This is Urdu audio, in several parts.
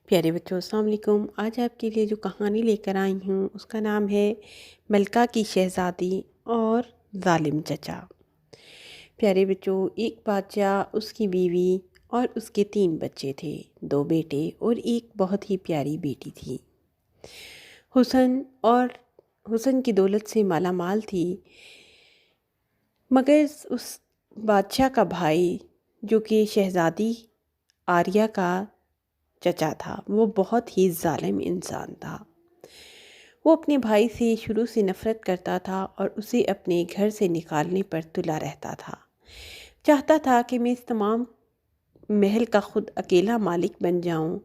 پیارے بچوں، السلام علیکم۔ آج آپ کے لیے جو کہانی لے کر آئی ہوں اس کا نام ہے ملکہ کی شہزادی اور ظالم چچا۔ پیارے بچوں، ایک بادشاہ، اس کی بیوی اور اس کے 3 بچے تھے، 2 بیٹے اور ایک بہت ہی پیاری بیٹی تھی۔ حسن کی دولت سے مالا مال تھی، مگر اس بادشاہ کا بھائی جو کہ شہزادی آریہ کا چچا تھا، وہ بہت ہی ظالم انسان تھا۔ وہ اپنے بھائی سے شروع سے نفرت کرتا تھا اور اسے اپنے گھر سے نکالنے پر تلا رہتا تھا۔ چاہتا تھا کہ میں اس تمام محل کا خود اکیلا مالک بن جاؤں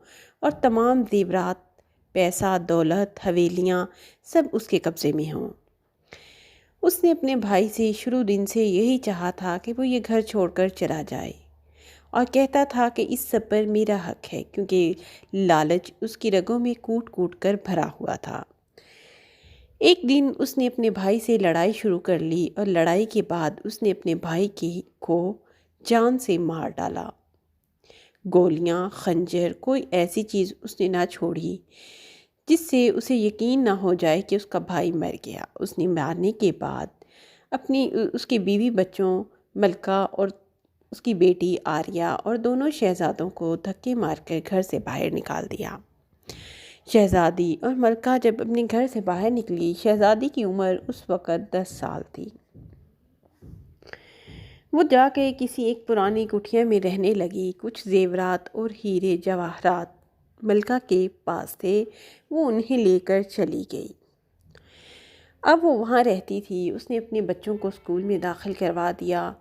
اور تمام زیورات، پیسہ، دولت، حویلیاں سب اس کے قبضے میں ہوں۔ اس نے اپنے بھائی سے شروع دن سے یہی چاہا تھا کہ وہ یہ گھر چھوڑ کر چلا جائے، اور کہتا تھا کہ اس سب پر میرا حق ہے، کیونکہ لالچ اس کی رگوں میں کوٹ کوٹ کر بھرا ہوا تھا۔ ایک دن اس نے اپنے بھائی سے لڑائی شروع کر لی اور لڑائی کے بعد اس نے اپنے بھائی کو جان سے مار ڈالا۔ گولیاں، خنجر، کوئی ایسی چیز اس نے نہ چھوڑی جس سے اسے یقین نہ ہو جائے کہ اس کا بھائی مر گیا۔ اس نے مارنے کے بعد اس کے بیوی بچوں ملکہ اور اس کی بیٹی آریہ اور دونوں شہزادوں کو دھکے مار کر گھر سے باہر نکال دیا۔ شہزادی اور ملکہ جب اپنے گھر سے باہر نکلی، شہزادی کی عمر اس وقت 10 سال تھی۔ وہ جا کے کسی ایک پرانی کٹھیا میں رہنے لگی۔ کچھ زیورات اور ہیرے جواہرات ملکہ کے پاس تھے، وہ انہیں لے کر چلی گئی۔ اب وہ وہاں رہتی تھی۔ اس نے اپنے بچوں کو اسکول میں داخل کروا دیا،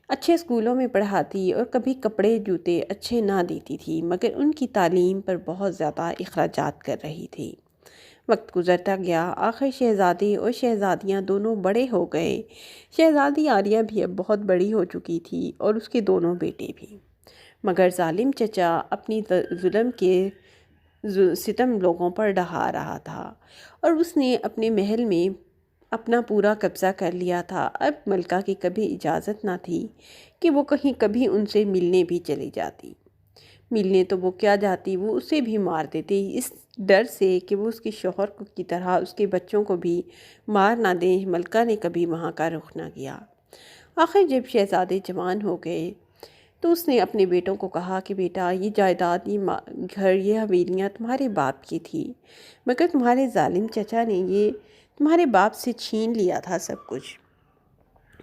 اچھے اسکولوں میں پڑھاتی اور کبھی کپڑے جوتے اچھے نہ دیتی تھی، مگر ان کی تعلیم پر بہت زیادہ اخراجات کر رہی تھی۔ وقت گزرتا گیا، آخر شہزادے اور شہزادیاں دونوں بڑے ہو گئے۔ شہزادی آریہ بھی اب بہت بڑی ہو چکی تھی اور اس کے دونوں بیٹے بھی، مگر ظالم چچا اپنی ظلم کے ستم لوگوں پر ڈھا رہا تھا اور اس نے اپنے محل میں اپنا پورا قبضہ کر لیا تھا۔ اب ملکہ کی کبھی اجازت نہ تھی کہ وہ کبھی ان سے ملنے بھی چلی جاتی۔ ملنے تو وہ کیا جاتی، وہ اسے بھی مار دیتے، اس ڈر سے کہ وہ اس کے شوہر کی طرح اس کے بچوں کو بھی مار نہ دیں۔ ملکہ نے کبھی وہاں کا رخ نہ کیا۔ آخر جب شہزادے جوان ہو گئے تو اس نے اپنے بیٹوں کو کہا کہ بیٹا، یہ جائیداد، یہ گھر، یہ حویلیاں تمہارے باپ کی تھی، مگر تمہارے ظالم چچا نے یہ تمہارے باپ سے چھین لیا تھا سب کچھ،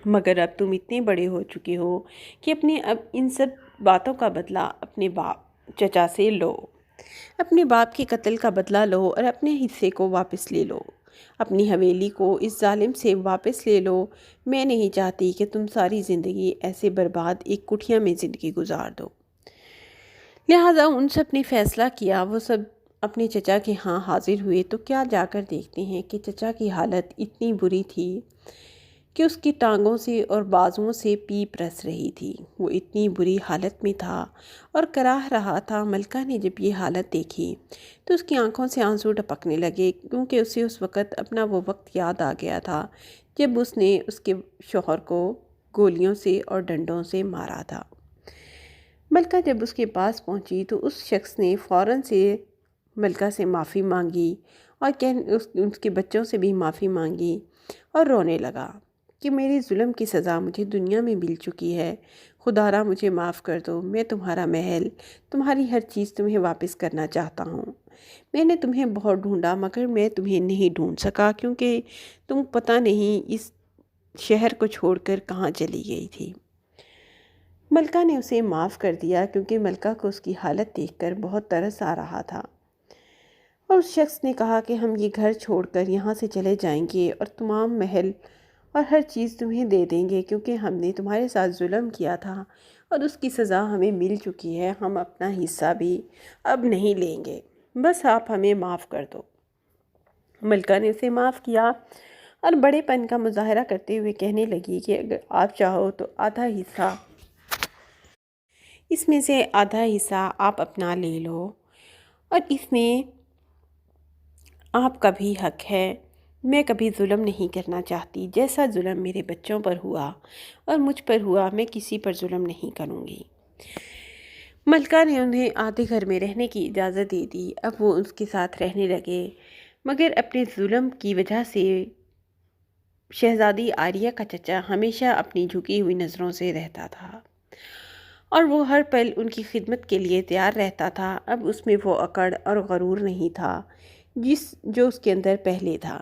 مگر اب تم اتنے بڑے ہو چکے ہو کہ اب ان سب باتوں کا بدلہ اپنے باپ چچا سے لو، اپنے باپ کے قتل کا بدلہ لو اور اپنے حصے کو واپس لے لو، اپنی حویلی کو اس ظالم سے واپس لے لو۔ میں نہیں چاہتی کہ تم ساری زندگی ایسے برباد ایک کٹھیا میں زندگی گزار دو۔ لہٰذا ان سب نے فیصلہ کیا۔ وہ سب اپنے چچا کے ہاں حاضر ہوئے تو کیا جا کر دیکھتے ہیں کہ چچا کی حالت اتنی بری تھی کہ اس کی ٹانگوں سے اور بازوؤں سے پیپ رس رہی تھی۔ وہ اتنی بری حالت میں تھا اور کراہ رہا تھا۔ ملکہ نے جب یہ حالت دیکھی تو اس کی آنکھوں سے آنسو ٹپکنے لگے، کیونکہ اسے اس وقت اپنا وہ وقت یاد آ گیا تھا جب اس نے اس کے شوہر کو گولیوں سے اور ڈنڈوں سے مارا تھا۔ ملکہ جب اس کے پاس پہنچی تو اس شخص نے فوراً سے ملکہ سے معافی مانگی اور اس کے بچوں سے بھی معافی مانگی اور رونے لگا کہ میری ظلم کی سزا مجھے دنیا میں مل چکی ہے، خدا را مجھے معاف کر دو، میں تمہارا محل، تمہاری ہر چیز تمہیں واپس کرنا چاہتا ہوں۔ میں نے تمہیں بہت ڈھونڈا مگر میں تمہیں نہیں ڈھونڈ سکا، کیونکہ تم پتہ نہیں اس شہر کو چھوڑ کر کہاں چلی گئی تھی۔ ملکہ نے اسے معاف کر دیا، کیونکہ ملکہ کو اس کی حالت دیکھ کر بہت ترس آ رہا تھا، اور اس شخص نے کہا کہ ہم یہ گھر چھوڑ کر یہاں سے چلے جائیں گے اور تمام محل اور ہر چیز تمہیں دے دیں گے، کیونکہ ہم نے تمہارے ساتھ ظلم کیا تھا اور اس کی سزا ہمیں مل چکی ہے، ہم اپنا حصہ بھی اب نہیں لیں گے، بس آپ ہمیں معاف کر دو۔ ملکہ نے اسے معاف کیا اور بڑے پن کا مظاہرہ کرتے ہوئے کہنے لگی کہ اگر آپ چاہو تو اس میں سے آدھا حصہ آپ اپنا لے لو، اور اس میں آپ کا بھی حق ہے۔ میں کبھی ظلم نہیں کرنا چاہتی، جیسا ظلم میرے بچوں پر ہوا اور مجھ پر ہوا، میں کسی پر ظلم نہیں کروں گی۔ ملکہ نے انہیں آدھے گھر میں رہنے کی اجازت دے دی۔ اب وہ اس کے ساتھ رہنے لگے، مگر اپنے ظلم کی وجہ سے شہزادی آریہ کا چچا ہمیشہ اپنی جھکی ہوئی نظروں سے رہتا تھا اور وہ ہر پل ان کی خدمت کے لیے تیار رہتا تھا۔ اب اس میں وہ اکڑ اور غرور نہیں تھا جو اس کے اندر پہلے تھا۔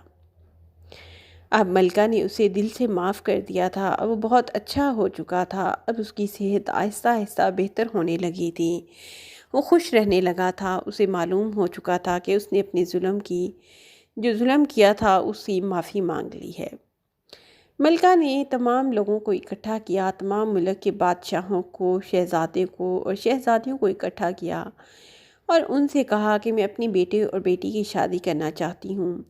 اب ملکہ نے اسے دل سے معاف کر دیا تھا اور وہ بہت اچھا ہو چکا تھا۔ اب اس کی صحت آہستہ آہستہ بہتر ہونے لگی تھی، وہ خوش رہنے لگا تھا۔ اسے معلوم ہو چکا تھا کہ اس نے اپنے جو ظلم کیا تھا اس سے معافی مانگ لی ہے۔ ملکہ نے تمام لوگوں کو اکٹھا کیا، تمام ملک کے بادشاہوں کو، شہزادے کو اور شہزادیوں کو اکٹھا کیا اور ان سے کہا کہ میں اپنے بیٹے اور بیٹی کی شادی کرنا چاہتی ہوں۔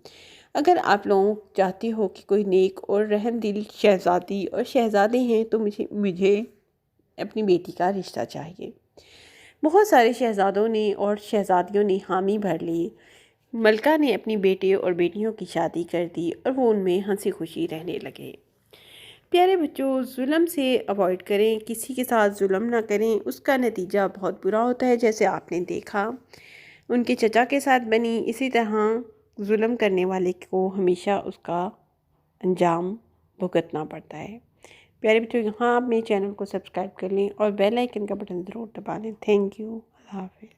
اگر آپ لوگ چاہتے ہو کہ کوئی نیک اور رحم دل شہزادی اور شہزادے ہیں تو مجھے اپنی بیٹی کا رشتہ چاہیے۔ بہت سارے شہزادوں نے اور شہزادیوں نے حامی بھر لی۔ ملکہ نے اپنی بیٹے اور بیٹیوں کی شادی کر دی اور وہ ان میں ہنسی خوشی رہنے لگے۔ پیارے بچوں، ظلم سے اوائڈ کریں، کسی کے ساتھ ظلم نہ کریں، اس کا نتیجہ بہت برا ہوتا ہے۔ جیسے آپ نے دیکھا ان کے چچا کے ساتھ بنی، اسی طرح ظلم کرنے والے کو ہمیشہ اس کا انجام بھگتنا پڑتا ہے۔ پیارے بچوں، یہاں آپ میرے چینل کو سبسکرائب کر لیں اور بیل آئیکن کا بٹن ضرور دبا لیں۔ تھینک یو، اللہ حافظ۔